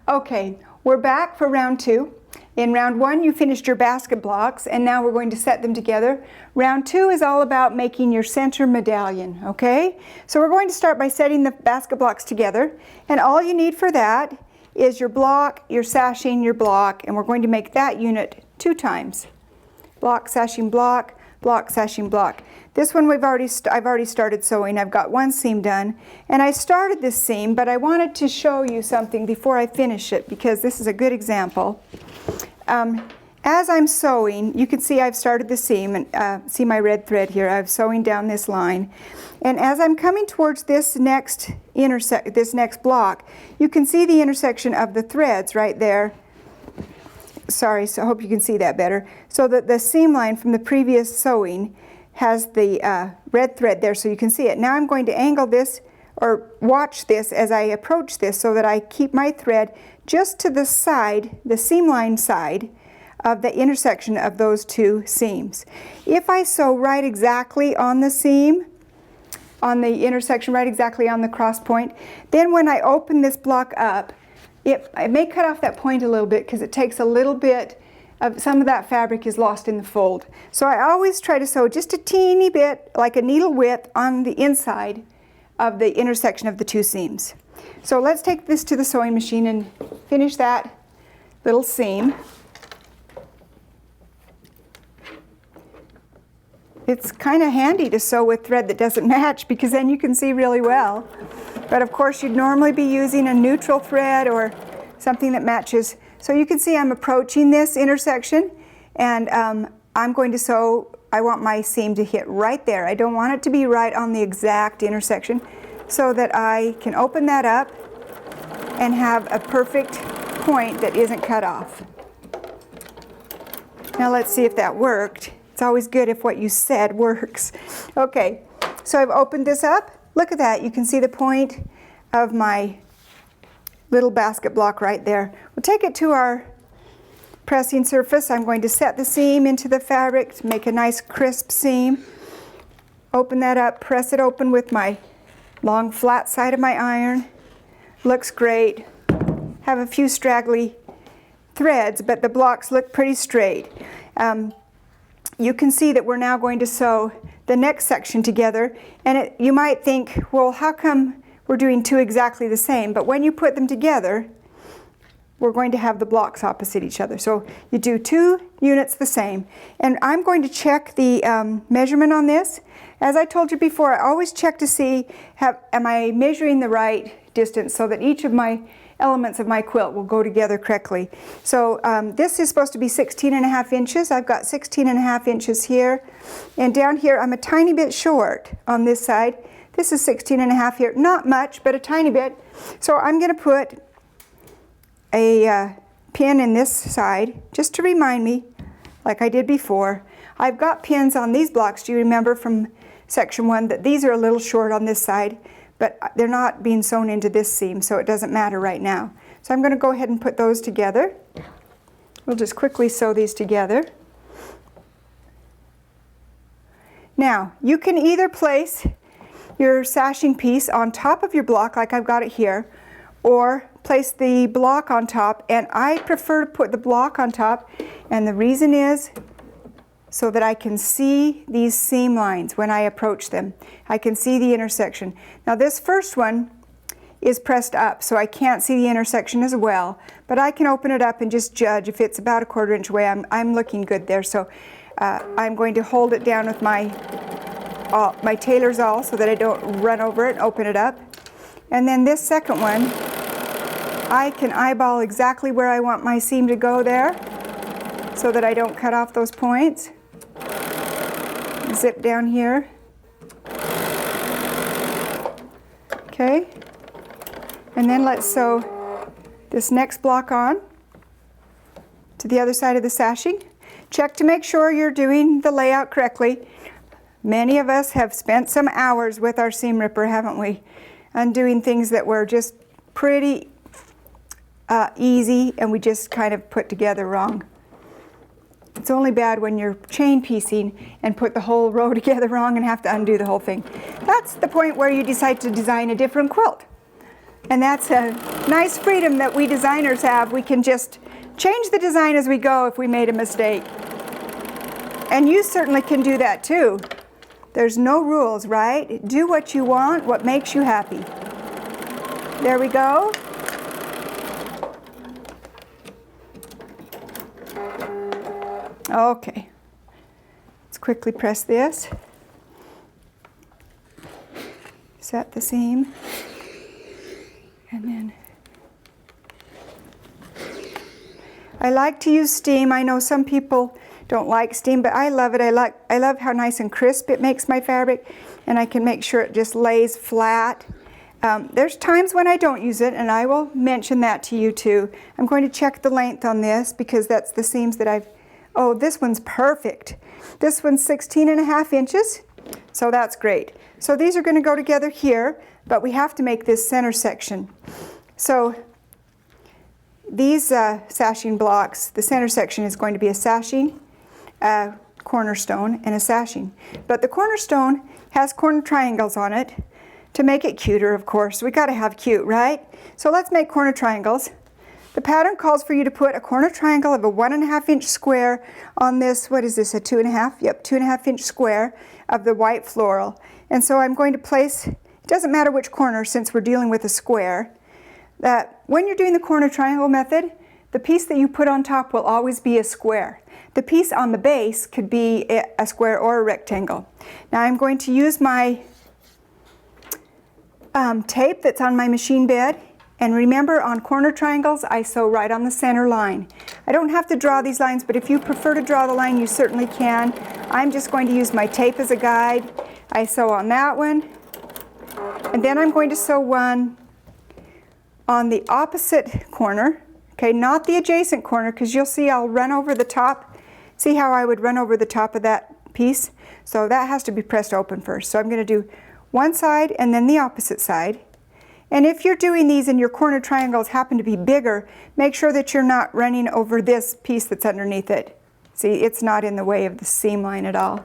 Okay, we're back for round 2. In round 1 you finished your basket blocks and now we're going to set them together. Round 2 is all about making your center medallion, okay? So we're going to start by setting the basket blocks together, and all you need for that is your block, your sashing, your block, and we're going to make that unit 2 times. Block, sashing, block, block, sashing, block. This one I've already started sewing. I've got one seam done, and I started this seam, but I wanted to show you something before I finish it because this is a good example. As I'm sewing, you can see I've started the seam, and see my red thread here. I'm sewing down this line, and as I'm coming towards this next block, you can see the intersection of the threads right there. Sorry, so I hope you can see that better. So that the seam line from the previous sewing has the red thread there, so you can see it. Now I'm going to angle this, or watch this as I approach this, so that I keep my thread just to the side, the seam line side of the intersection of those 2 seams. If I sew right exactly on the seam, on the intersection, right exactly on the cross point, then when I open this block up, it may cut off that point a little bit because it takes a little bit of, some of that fabric is lost in the fold. So I always try to sew just a teeny bit, like a needle width, on the inside of the intersection of the 2 seams. So let's take this to the sewing machine and finish that little seam. It's kind of handy to sew with thread that doesn't match because then you can see really well. But of course you'd normally be using a neutral thread or something that matches. So you can see I'm approaching this intersection, and I'm going to sew. I want my seam to hit right there. I don't want it to be right on the exact intersection, so that I can open that up and have a perfect point that isn't cut off. Now let's see if that worked. It's always good if what you said works. Okay, so I've opened this up. Look at that. You can see the point of my little basket block right there. We'll take it to our pressing surface. I'm going to set the seam into the fabric to make a nice crisp seam. Open that up, press it open with my long flat side of my iron. Looks great. Have a few straggly threads, but the blocks look pretty straight. You can see that we're now going to sew the next section together, and you might think, well, how come we're doing 2 exactly the same? But when you put them together, we're going to have the blocks opposite each other. So you do 2 units the same. And I'm going to check the measurement on this. As I told you before, I always check to see, am I measuring the right distance so that each of my elements of my quilt will go together correctly. So this is supposed to be 16.5 inches. I've got 16.5 inches here. And down here, I'm a tiny bit short on this side. This is 16.5 here. Not much, but a tiny bit. So I'm going to put a pin in this side, just to remind me, like I did before. I've got pins on these blocks, do you remember from section 1, that these are a little short on this side, but they're not being sewn into this seam, so it doesn't matter right now. So I'm going to go ahead and put those together. We'll just quickly sew these together. Now, you can either place your sashing piece on top of your block, like I've got it here, or place the block on top, and I prefer to put the block on top, and the reason is so that I can see these seam lines when I approach them. I can see the intersection. Now this first one is pressed up, so I can't see the intersection as well, but I can open it up and just judge. If it's about a 1/4 inch away, I'm looking good there. So I'm going to hold it down with my tailor's awl so that I don't run over it and open it up. And then this second one, I can eyeball exactly where I want my seam to go there so that I don't cut off those points. Zip down here. Okay. And then let's sew this next block on to the other side of the sashing. Check to make sure you're doing the layout correctly. Many of us have spent some hours with our seam ripper, haven't we? Undoing things that were just pretty easy and we just kind of put together wrong. It's only bad when you're chain piecing and put the whole row together wrong and have to undo the whole thing. That's the point where you decide to design a different quilt. And that's a nice freedom that we designers have. We can just change the design as we go if we made a mistake. And you certainly can do that too. There's no rules, right? Do what you want, what makes you happy. There we go. Okay. Let's quickly press this. Set the seam. And then I like to use steam. I know some people don't like steam, but I love it. I love how nice and crisp it makes my fabric, and I can make sure it just lays flat. There's times when I don't use it, and I will mention that to you too. I'm going to check the length on this because that's the seams that I've, oh, this one's perfect. This one's 16.5 inches, so that's great. So these are going to go together here, but we have to make this center section. So these sashing blocks, the center section is going to be a sashing, a cornerstone, and a sashing. But the cornerstone has corner triangles on it to make it cuter, of course. We got to have cute, right? So let's make corner triangles. The pattern calls for you to put a corner triangle of a 1.5 inch square on this, what is this, a 2.5? Yep, 2.5 inch square of the white floral. And so I'm going to place, it doesn't matter which corner since we're dealing with a square, that when you're doing the corner triangle method, the piece that you put on top will always be a square. The piece on the base could be a square or a rectangle. Now I'm going to use my tape that's on my machine bed, and remember on corner triangles I sew right on the center line. I don't have to draw these lines, but if you prefer to draw the line you certainly can. I'm just going to use my tape as a guide. I sew on that one, and then I'm going to sew one on the opposite corner, okay, not the adjacent corner, because you'll see I'll run over the top. See how I would run over the top of that piece? So that has to be pressed open first. So I'm going to do one side and then the opposite side. And if you're doing these and your corner triangles happen to be bigger, make sure that you're not running over this piece that's underneath it. See, it's not in the way of the seam line at all.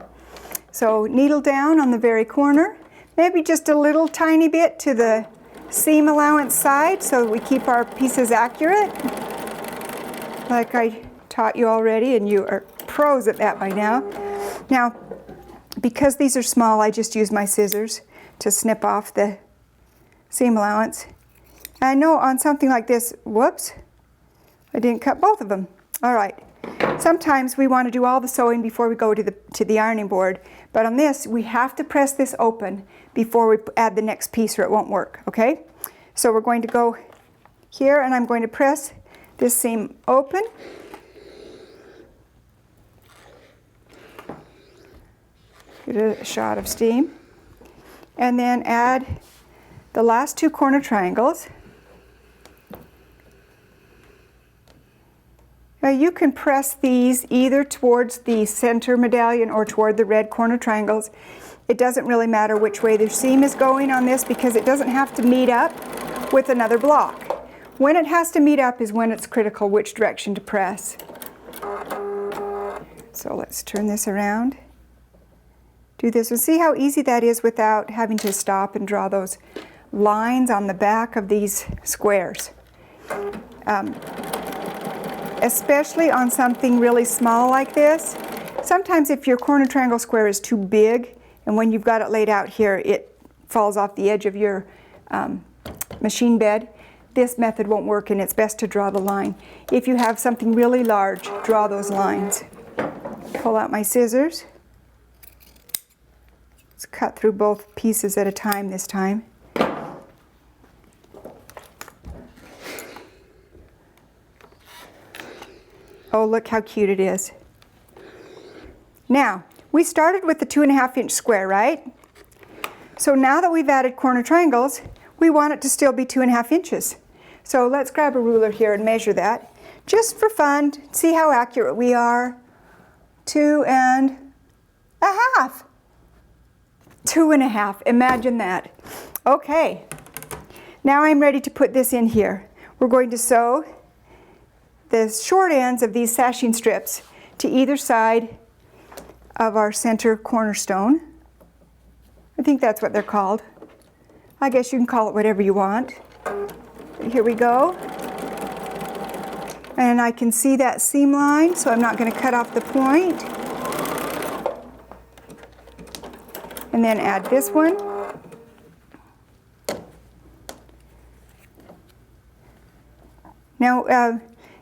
So needle down on the very corner, maybe just a little tiny bit to the seam allowance side so that we keep our pieces accurate, like I taught you already, and you are pros at that by now. Now, because these are small, I just use my scissors to snip off the seam allowance. And I know on something like this, whoops, I didn't cut both of them. All right. Sometimes we want to do all the sewing before we go to the ironing board, but on this we have to press this open before we add the next piece or it won't work, okay? So we're going to go here and I'm going to press this seam open. Get a shot of steam. And then add the last two corner triangles. Now you can press these either towards the center medallion or toward the red corner triangles. It doesn't really matter which way the seam is going on this because it doesn't have to meet up with another block. When it has to meet up is when it's critical which direction to press. So let's turn this around. Do this and see how easy that is without having to stop and draw those lines on the back of these squares. Especially on something really small like this. Sometimes if your corner triangle square is too big and when you've got it laid out here it falls off the edge of your machine bed, this method won't work and it's best to draw the line. If you have something really large, draw those lines. Pull out my scissors. Let's cut through both pieces at a time this time. Oh, look how cute it is. Now, we started with the 2.5 inch square, right? So now that we've added corner triangles, we want it to still be 2.5 inches. So let's grab a ruler here and measure that. Just for fun, see how accurate we are. 2.5. 2.5, imagine that. Okay, now I'm ready to put this in here. We're going to sew the short ends of these sashing strips to either side of our center cornerstone. I think that's what they're called. I guess you can call it whatever you want. Here we go. And I can see that seam line, so I'm not going to cut off the point. And then add this one. Now,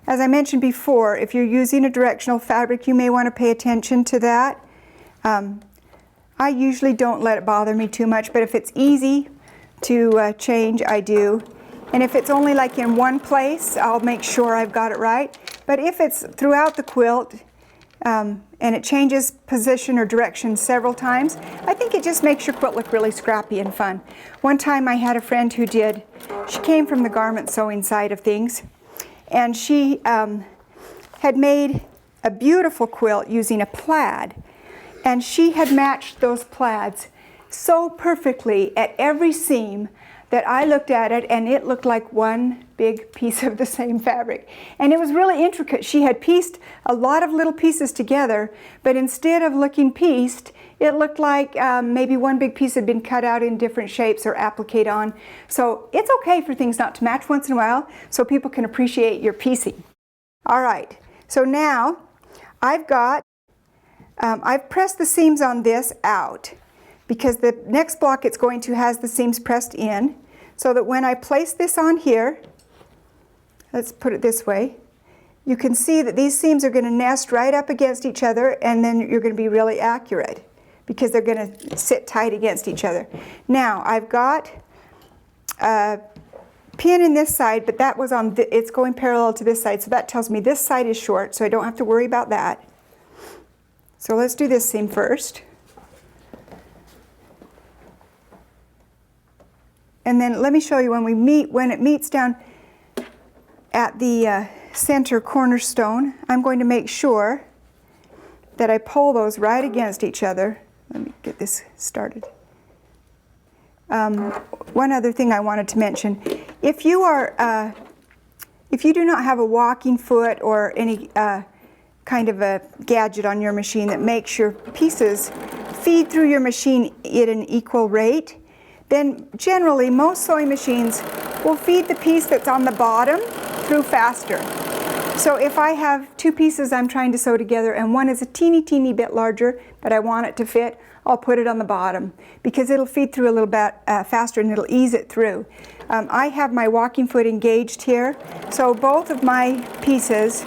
as I mentioned before, if you're using a directional fabric, you may want to pay attention to that. I usually don't let it bother me too much, but if it's easy to change, I do. And if it's only like in one place, I'll make sure I've got it right. But if it's throughout the quilt and it changes position or direction several times, I think it just makes your quilt look really scrappy and fun. One time I had a friend who she came from the garment sewing side of things, and she had made a beautiful quilt using a plaid. And she had matched those plaids so perfectly at every seam that I looked at it and it looked like one big piece of the same fabric. And it was really intricate. She had pieced a lot of little pieces together, but instead of looking pieced, it looked like maybe one big piece had been cut out in different shapes or appliqued on. So it's okay for things not to match once in a while so people can appreciate your piecing. All right, so now I've pressed the seams on this out because the next block it's going to has the seams pressed in, so that when I place this on here, let's put it this way, you can see that these seams are going to nest right up against each other, and then you're going to be really accurate because they're going to sit tight against each other. Now I've got a pin in this side, but that was on it's going parallel to this side, so that tells me this side is short, so I don't have to worry about that. So let's do this seam first. And then let me show you when it meets down at the center cornerstone, I'm going to make sure that I pull those right against each other. Let me get this started. One other thing I wanted to mention, if you do not have a walking foot or any kind of a gadget on your machine that makes your pieces feed through your machine at an equal rate, then generally most sewing machines will feed the piece that's on the bottom through faster. So if I have two pieces I'm trying to sew together and one is a teeny bit larger but I want it to fit, I'll put it on the bottom because it'll feed through a little bit faster and it'll ease it through. I have my walking foot engaged here, so both of my pieces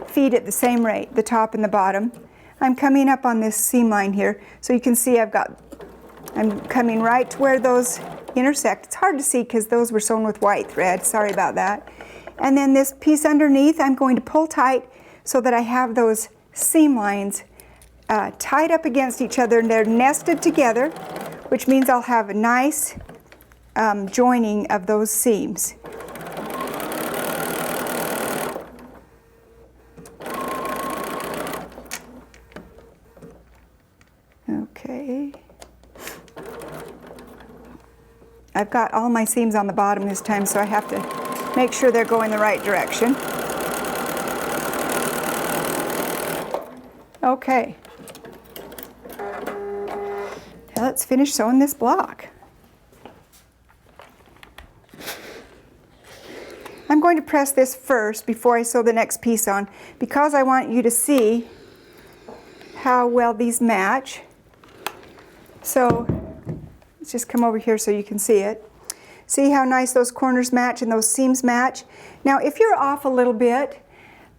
feed at the same rate, the top and the bottom. I'm coming up on this seam line here, so you can see I'm coming right to where those intersect. It's hard to see because those were sewn with white thread, sorry about that. And then this piece underneath, I'm going to pull tight so that I have those seam lines tied up against each other and they're nested together, which means I'll have a nice joining of those seams. Okay. I've got all my seams on the bottom this time, so I have to make sure they're going the right direction. Okay. Now let's finish sewing this block. I'm going to press this first before I sew the next piece on because I want you to see how well these match. So let's just come over here so you can see it. See how nice those corners match and those seams match? Now if you're off a little bit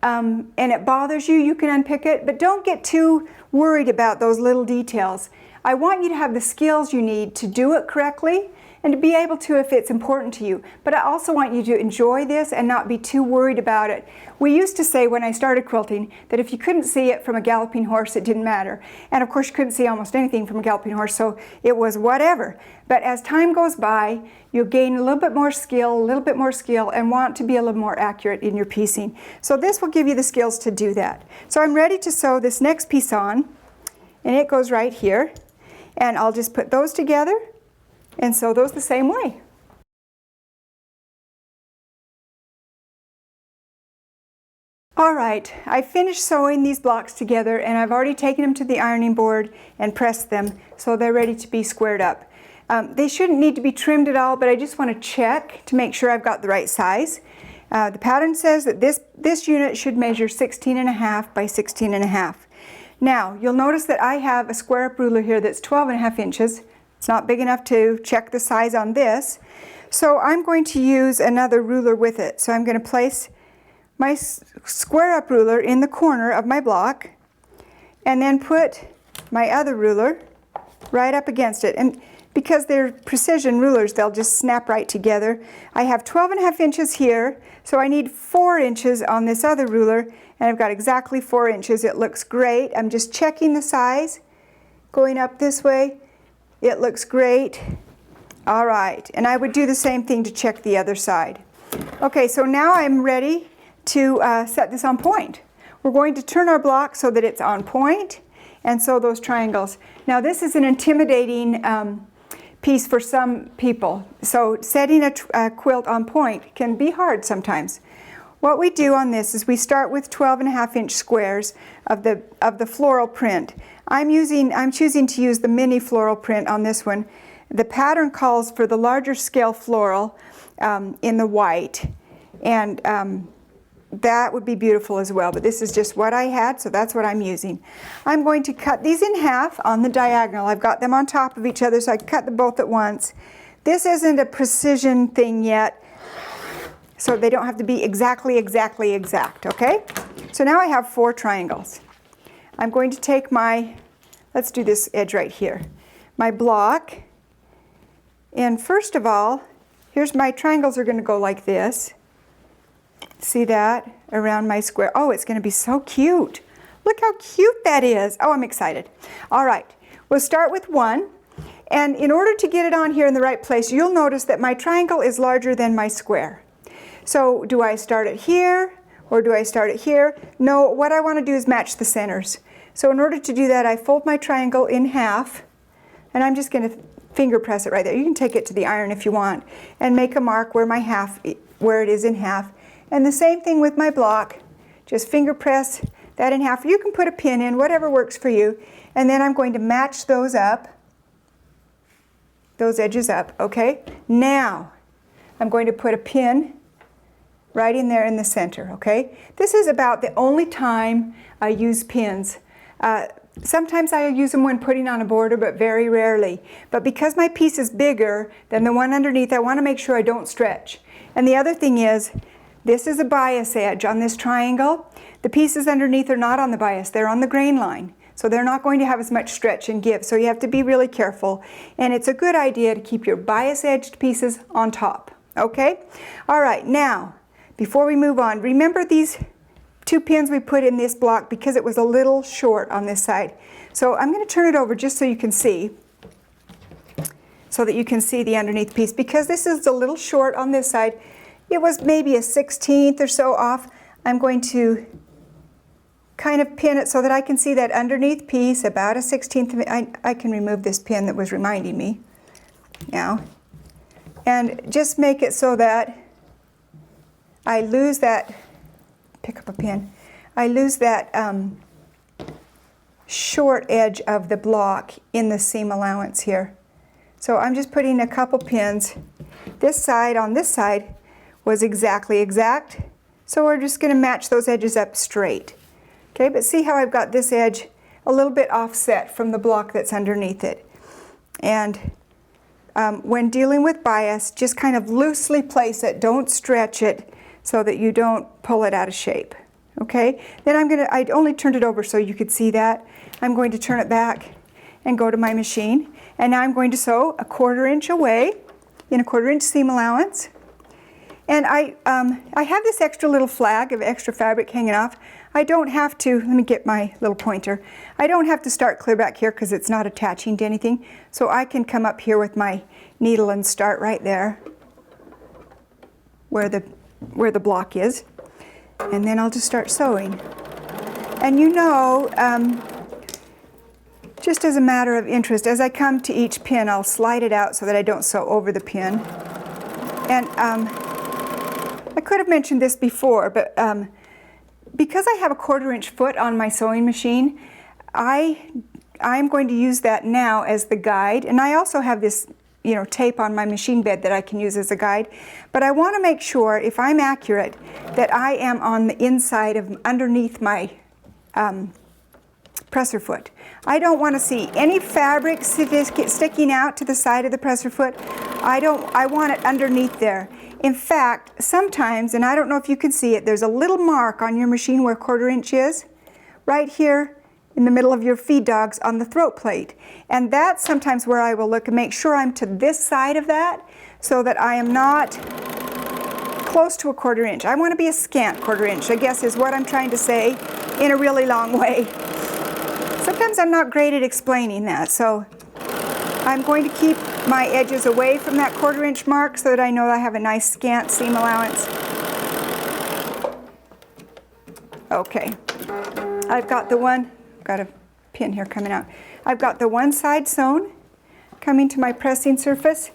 and it bothers you, you can unpick it, but don't get too worried about those little details. I want you to have the skills you need to do it correctly and to be able to if it's important to you. But I also want you to enjoy this and not be too worried about it. We used to say when I started quilting that if you couldn't see it from a galloping horse, it didn't matter. And of course you couldn't see almost anything from a galloping horse, so it was whatever. But as time goes by, you'll gain a little bit more skill, and want to be a little more accurate in your piecing. So this will give you the skills to do that. So I'm ready to sew this next piece on, and it goes right here. And I'll just put those together and sew those the same way. All right, I finished sewing these blocks together and I've already taken them to the ironing board and pressed them so they're ready to be squared up. They shouldn't need to be trimmed at all, but I just want to check to make sure I've got the right size. The pattern says that this unit should measure 16.5 by 16.5. Now, you'll notice that I have a square up ruler here that's 12.5 inches. It's not big enough to check the size on this. So I'm going to use another ruler with it. So I'm going to place my square up ruler in the corner of my block and then put my other ruler right up against it. And because they're precision rulers, they'll just snap right together. I have 12.5 inches here, so I need 4 inches on this other ruler, and I've got exactly 4 inches. It looks great. I'm just checking the size, going up this way. It looks great. All right, and I would do the same thing to check the other side. Okay, so now I'm ready to set this on point. We're going to turn our block so that it's on point, and sew those triangles. Now this is an intimidating piece for some people. So setting a quilt on point can be hard sometimes. What we do on this is we start with 12.5-inch squares of the floral print. I'm choosing to use the mini floral print on this one. The pattern calls for the larger scale floral in the white, and that would be beautiful as well, but this is just what I had, so that's what I'm using. I'm going to cut these in half on the diagonal. I've got them on top of each other, so I cut them both at once. This isn't a precision thing yet, so they don't have to be exactly exact, okay? So now I have 4 triangles. I'm going to take let's do this edge right here, my block, and first of all, here's my triangles are going to go like this. See that around my square? Oh, it's going to be so cute. Look how cute that is. Oh, I'm excited. All right, we'll start with 1. And in order to get it on here in the right place, you'll notice that my triangle is larger than my square. So do I start it here or do I start it here? No, what I want to do is match the centers. So in order to do that, I fold my triangle in half, and I'm just going to finger press it right there. You can take it to the iron if you want, and make a mark where where it is in half. And the same thing with my block. Just finger press that in half. You can put a pin in, whatever works for you. And then I'm going to match those up, those edges up, okay? Now, I'm going to put a pin right in there in the center, okay? This is about the only time I use pins. Sometimes I use them when putting on a border, but very rarely. But because my piece is bigger than the one underneath, I want to make sure I don't stretch. And the other thing is, this is a bias edge on this triangle. The pieces underneath are not on the bias, they're on the grain line. So they're not going to have as much stretch and give. So you have to be really careful. And it's a good idea to keep your bias edged pieces on top, okay? All right, now, before we move on, remember these 2 pins we put in this block because it was a little short on this side. So I'm going to turn it over just so you can see, so that you can see the underneath piece. Because this is a little short on this side, it was maybe a 1/16 or so off. I'm going to kind of pin it so that I can see that underneath piece, about a 1/16. I can remove this pin that was reminding me now. And just make it so that I lose that, pick up a pin, I lose that short edge of the block in the seam allowance here. So I'm just putting a couple pins. This side on this side was exactly exact, so we're just going to match those edges up straight. Okay, but see how I've got this edge a little bit offset from the block that's underneath it. And when dealing with bias, just kind of loosely place it, don't stretch it so that you don't pull it out of shape. Okay, then I only turned it over so you could see that. I'm going to turn it back and go to my machine, and now I'm going to sew a 1/4 inch away in a 1/4 inch seam allowance. And I have this extra little flag of extra fabric hanging off. I don't have to, let me get my little pointer. I don't have to start clear back here because it's not attaching to anything. So I can come up here with my needle and start right there where the block is. And then I'll just start sewing. And you know, just as a matter of interest, as I come to each pin, I'll slide it out so that I don't sew over the pin. And I could have mentioned this before, but because I have a 1/4 inch foot on my sewing machine, I'm going to use that now as the guide. And I also have this, tape on my machine bed that I can use as a guide. But I want to make sure, if I'm accurate, that I am on the inside of underneath my presser foot. I don't want to see any fabric sticking out to the side of the presser foot. I want it underneath there. In fact, sometimes, and I don't know if you can see it, there's a little mark on your machine where 1/4 inch is, right here in the middle of your feed dogs on the throat plate. And that's sometimes where I will look and make sure I'm to this side of that so that I am not close to a 1/4 inch. I want to be a scant 1/4 inch, I guess is what I'm trying to say in a really long way. Sometimes I'm not great at explaining that, so I'm going to keep my edges away from that 1/4 inch mark so that I know I have a nice scant seam allowance. Okay, I've got a pin here coming out. I've got the one side sewn coming to my pressing surface,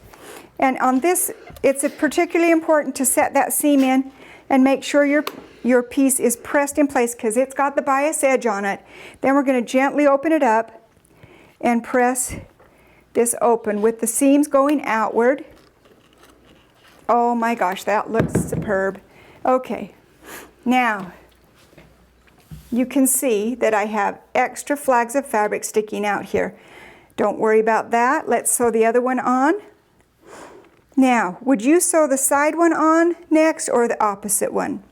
and on this it's particularly important to set that seam in and make sure your piece is pressed in place because it's got the bias edge on it. Then we're going to gently open it up and press this open with the seams going outward. Oh my gosh, that looks superb. Okay, now you can see that I have extra flags of fabric sticking out here. Don't worry about that. Let's sew the other one on. Now, would you sew the side one on next or the opposite one?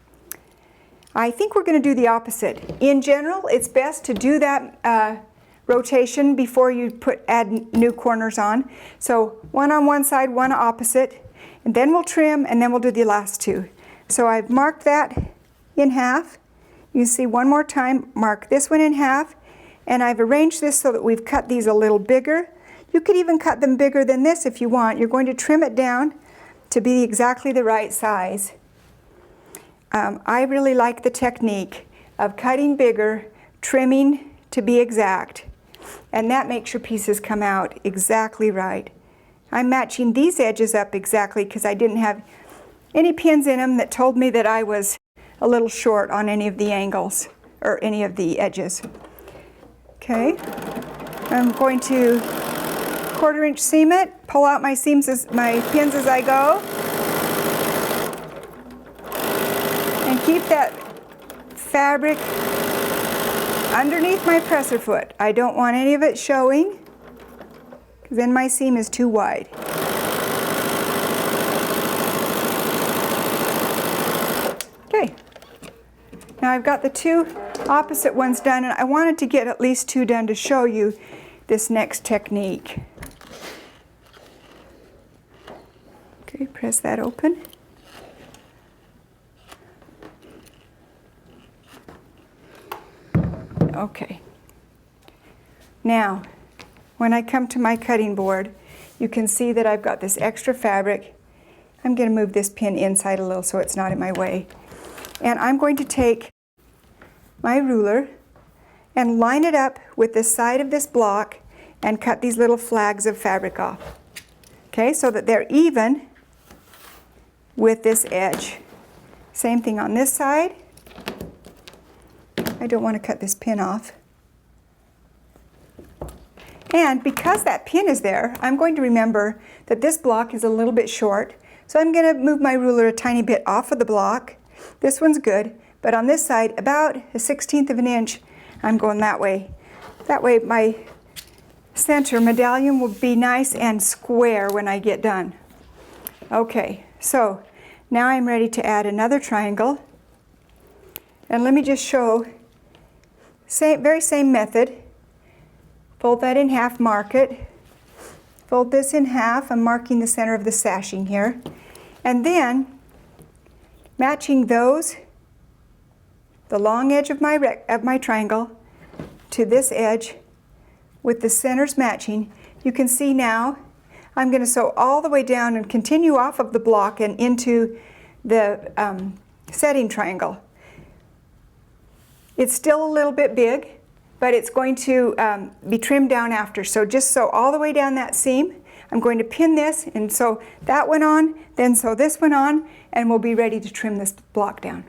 I think we're going to do the opposite. In general, it's best to do that rotation before you add new corners on. So one on one side, one opposite, and then we'll trim, and then we'll do the last two. So I've marked that in half. You see one more time, mark this one in half, and I've arranged this so that we've cut these a little bigger. You could even cut them bigger than this if you want. You're going to trim it down to be exactly the right size. I really like the technique of cutting bigger, trimming to be exact, and that makes your pieces come out exactly right. I'm matching these edges up exactly because I didn't have any pins in them that told me that I was a little short on any of the angles or any of the edges. Okay, I'm going to 1/4 inch seam it, pull out my my pins as I go, and keep that fabric underneath my presser foot. I don't want any of it showing because then my seam is too wide. Okay. Now I've got the two opposite ones done, and I wanted to get at least two done to show you this next technique. Okay, press that open. Okay. Now, when I come to my cutting board, you can see that I've got this extra fabric. I'm going to move this pin inside a little so it's not in my way. And I'm going to take my ruler and line it up with the side of this block and cut these little flags of fabric off. Okay, so that they're even with this edge. Same thing on this side. I don't want to cut this pin off. And because that pin is there, I'm going to remember that this block is a little bit short. So I'm going to move my ruler a tiny bit off of the block. This one's good, but on this side, about 1/16 of an inch, I'm going that way. That way my center medallion will be nice and square when I get done. Okay, so now I'm ready to add another triangle. And let me just show, very same method. Fold that in half, mark it. Fold this in half, I'm marking the center of the sashing here. And then, matching those, the long edge of my triangle to this edge with the centers matching, you can see now I'm going to sew all the way down and continue off of the block and into the setting triangle. It's still a little bit big, but it's going to be trimmed down after. So just sew all the way down that seam. I'm going to pin this and sew that one on, then sew this one on, and we'll be ready to trim this block down.